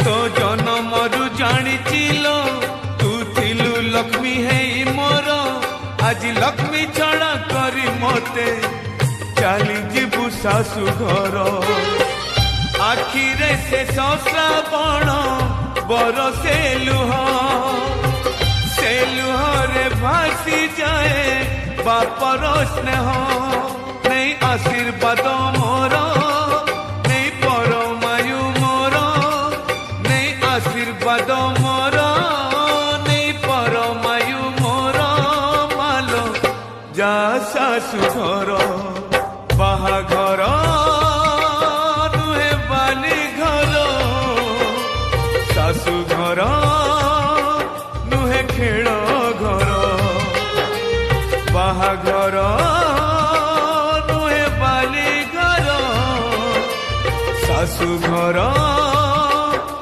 तो जनमरु जानिचिलो तू थिलु लक्ष्मी है मोर आज लक्ष्मी छड़ा करी मते चली जीवु सासु घर आखिरे से श्रावण बरसे लुह से लुहरे भासी जाए बापर स्नेह नहीं आशीर्वाद मोर नहीं परमायु मोर नहीं आशीर्वाद मोर नहीं परमायु मोर मालो जा सासु घर बाहाघर नुहे बाली घर सासु घर नुहे खेल घर बाहाघर नुहे बाली घर सासु घर